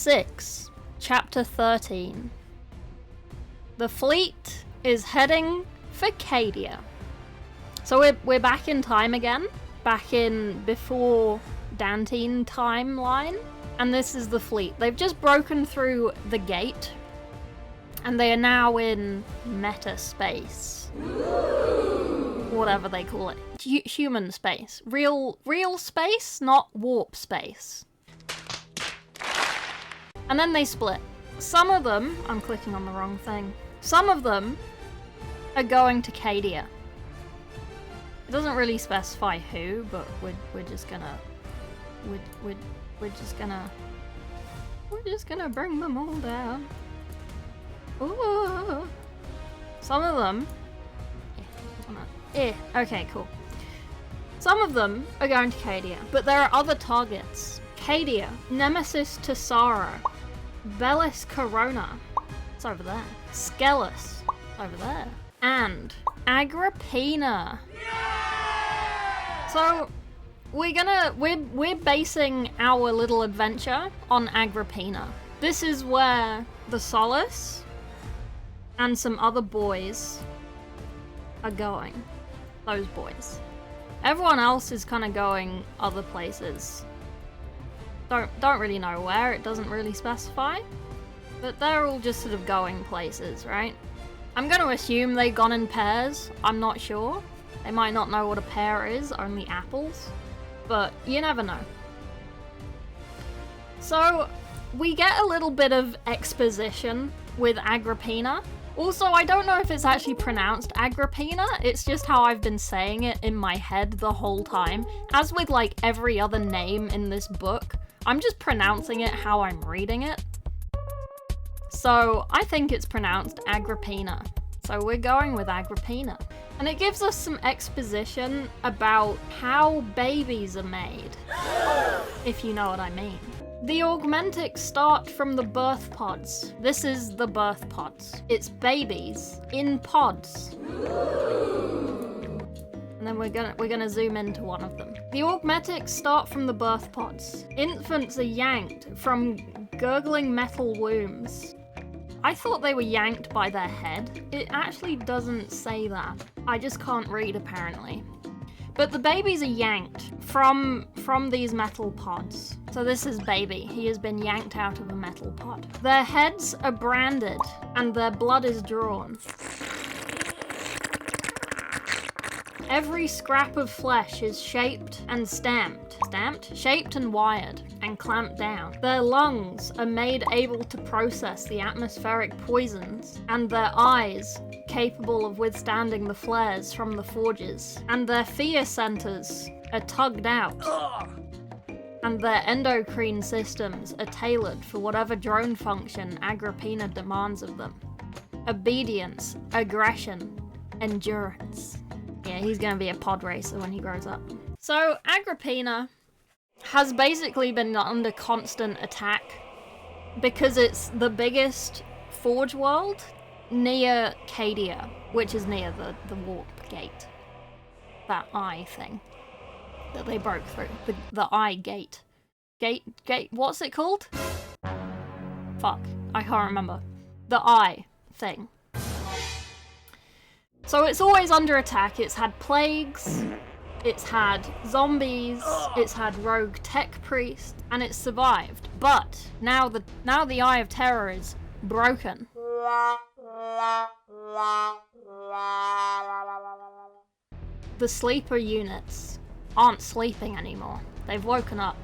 6, Chapter 13. The fleet is heading for Cadia. So we're back in time again, back in before Dantine timeline, and this is the fleet. They've just broken through the gate, and they are now in meta space. Whatever they call it. Human space. Real space, not warp space. And then they split. Some of them, I'm clicking on the wrong thing. Some of them are going to Cadia. It doesn't really specify who, but we're just gonna bring them all down. Ooh. Some of them. Okay, cool. Some of them are going to Cadia, but there are other targets. Cadia, Nemesis Tessara, Bellis Corona, it's over there. Skellus, over there. And Agrippina. So we're basing our little adventure on Agrippina. This is where the Solace and some other boys are going. Those boys. Everyone else is kind of going other places. Don't really know where, it doesn't really specify. But they're all just sort of going places, right? I'm going to assume they've gone in pairs. I'm not sure. They might not know what a pear is, only apples. But you never know. So, we get a little bit of exposition with Agrippina. Also, I don't know if it's actually pronounced Agrippina, it's just how I've been saying it in my head the whole time. As with like every other name in this book, I'm just pronouncing it how I'm reading it. So I think it's pronounced Agrippina. So we're going with Agrippina. And it gives us some exposition about how babies are made, if you know what I mean. The augmentics start from the birth pods. This is the birth pods. It's babies in pods. And then we're gonna zoom into one of them. The augmentics start from the birth pods. Infants are yanked from gurgling metal wombs. I thought they were yanked by their head. It actually doesn't say that. I just can't read apparently. But the babies are yanked from these metal pods. So this is baby. He has been yanked out of a metal pod. Their heads are branded and their blood is drawn. Every scrap of flesh is shaped and shaped and wired and clamped down. Their lungs are made able to process the atmospheric poisons, and their eyes capable of withstanding the flares from the forges, and their fear centers are tugged out, and their endocrine systems are tailored for whatever drone function Agrippina demands of them. Obedience, aggression, endurance. Yeah, he's gonna be a pod racer when he grows up. So Agrippina has basically been under constant attack because it's the biggest forge world near Cadia, which is near the warp gate. That eye thing that they broke through. The eye gate. Gate, what's it called? Fuck, I can't remember. The eye thing. So it's always under attack. It's had plagues, it's had zombies, it's had rogue tech priests, and it's survived. But now the Eye of Terror is broken. The sleeper units aren't sleeping anymore. They've woken up,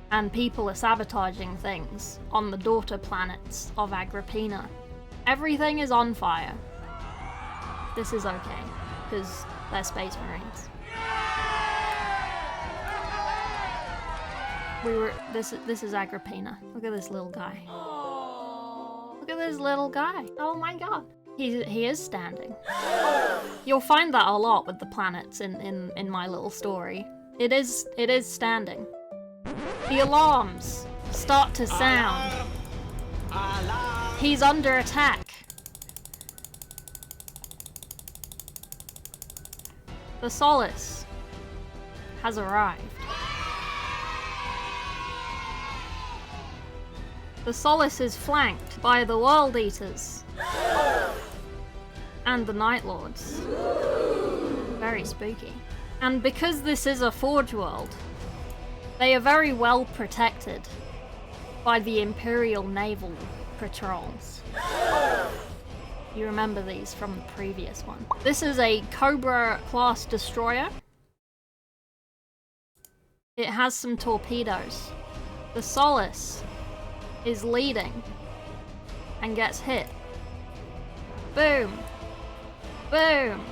and people are sabotaging things on the daughter planets of Agrippina. Everything is on fire. This is okay, because they're Space Marines. This is Agrippina. Look at this little guy. Look at this little guy. Oh my god. He is standing. You'll find that a lot with the planets in my little story. It is standing. The alarms start to sound. He's under attack. The Solace has arrived. The Solace is flanked by the World Eaters and the Night Lords. Very spooky. And because this is a Forge world, they are very well protected by the Imperial Naval Patrols. You remember these from the previous one. This is a Cobra class destroyer. It has some torpedoes. The Solace is leading and gets hit. Boom. Boom.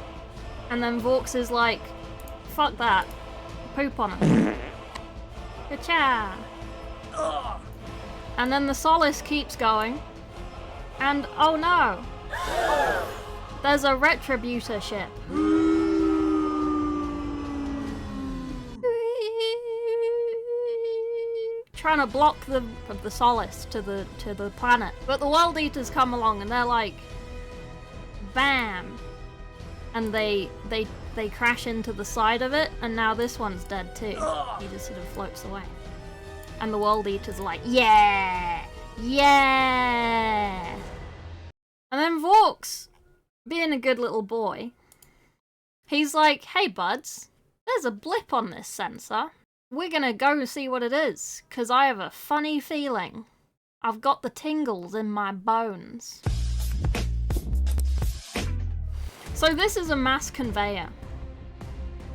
And then Vaux is like, fuck that. Poop on him. Ka-cha. And then the Solace keeps going. And oh no. There's a Retributor ship. Trying to block the Solace to the planet. But the World Eaters come along and they're like, bam. And they crash into the side of it, and now this one's dead too. He just sort of floats away. And the World Eaters are like, yeah! Yeah! And then Vaux, being a good little boy, he's like, hey buds, there's a blip on this sensor. We're gonna go see what it is, cause I have a funny feeling. I've got the tingles in my bones. So this is a mass conveyor.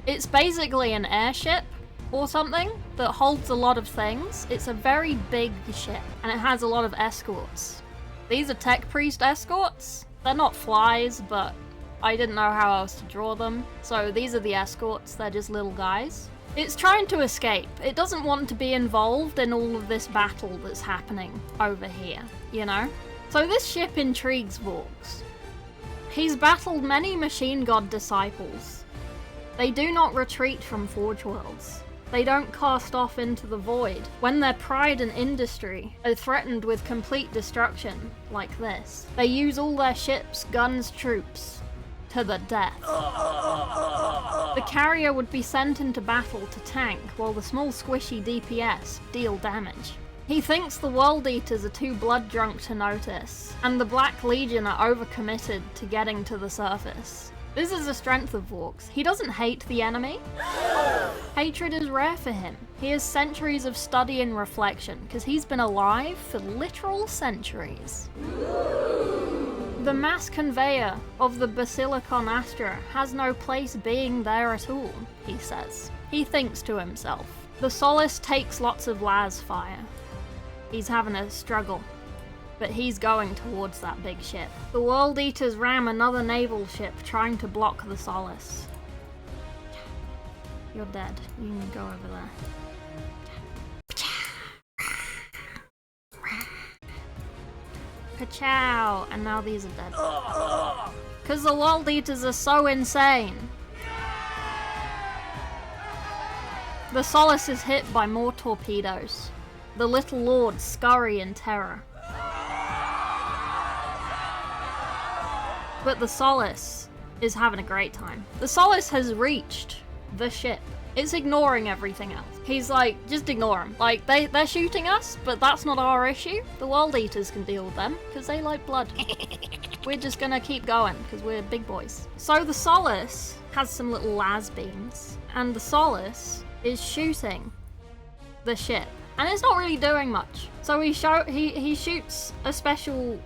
It's basically an airship or something that holds a lot of things. It's a very big ship and it has a lot of escorts. These are Tech Priest escorts. They're not flies, but I didn't know how else to draw them. So these are the escorts, they're just little guys. It's trying to escape. It doesn't want to be involved in all of this battle that's happening over here, you know? So this ship intrigues Vaux. He's battled many machine god disciples. They do not retreat from Forge Worlds. They don't cast off into the void when their pride and industry are threatened with complete destruction, like this. They use all their ships, guns, troops to the death. The carrier would be sent into battle to tank, while the small squishy DPS deal damage. He thinks the World Eaters are too blood drunk to notice, and the Black Legion are overcommitted to getting to the surface. This is the strength of Vaux. He doesn't hate the enemy. Hatred is rare for him. He has centuries of study and reflection, because he's been alive for literal centuries. The mass conveyor of the Basilicon Astra has no place being there at all, he says. He thinks to himself. The Solace takes lots of las fire. He's having a struggle, but he's going towards that big ship. The World Eaters ram another naval ship trying to block the Solace. You're dead. You can go over there. Ka-chow! And now these are dead. Because the World Eaters are so insane. The Solace is hit by more torpedoes. The little lords scurry in terror. But the Solace is having a great time. The Solace has reached the ship. It's ignoring everything else. He's like, just ignore them. Like, they're shooting us, but that's not our issue. The World Eaters can deal with them, because they like blood. We're just gonna keep going, because we're big boys. So the Solace has some little las beams, and the Solace is shooting the ship. And it's not really doing much. So he shoots a special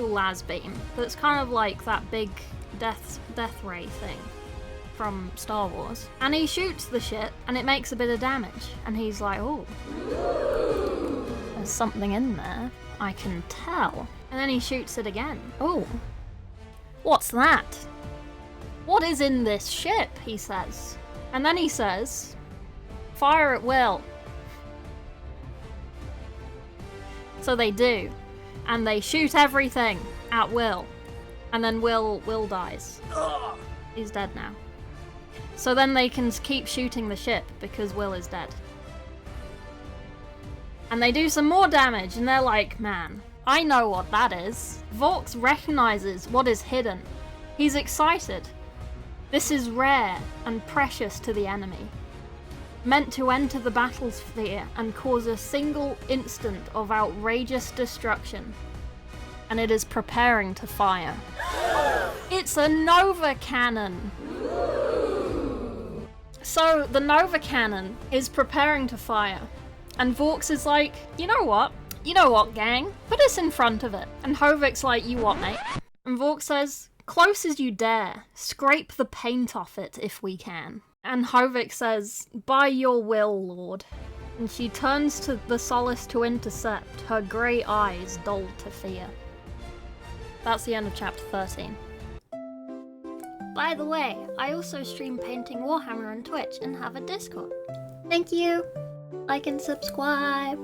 las beam that's kind of like that big death ray thing from Star Wars. And he shoots the ship and it makes a bit of damage. And he's like, oh, there's something in there. I can tell. And then he shoots it again. Oh, what's that? What is in this ship? He says. And then he says, fire at will. So they do, and they shoot everything at Will, and then Will dies. He's dead now. So then they can keep shooting the ship because Will is dead. And they do some more damage, and they're like, man, I know what that is. Vaux recognizes what is hidden. He's excited. This is rare and precious to the enemy. meant to enter the battlesphere and cause a single instant of outrageous destruction. And it is preparing to fire. It's a Nova Cannon! So, the Nova Cannon is preparing to fire. And Vork's is like, you know what? You know what, gang? Put us in front of it. And Hovik's like, you what, mate? And Vork says, close as you dare. Scrape the paint off it if we can. And Hovik says, by your will, Lord. And she turns to the Solace to intercept, her grey eyes dull to fear. That's the end of chapter 13. By the way, I also stream painting Warhammer on Twitch and have a Discord. Thank you! Like and subscribe!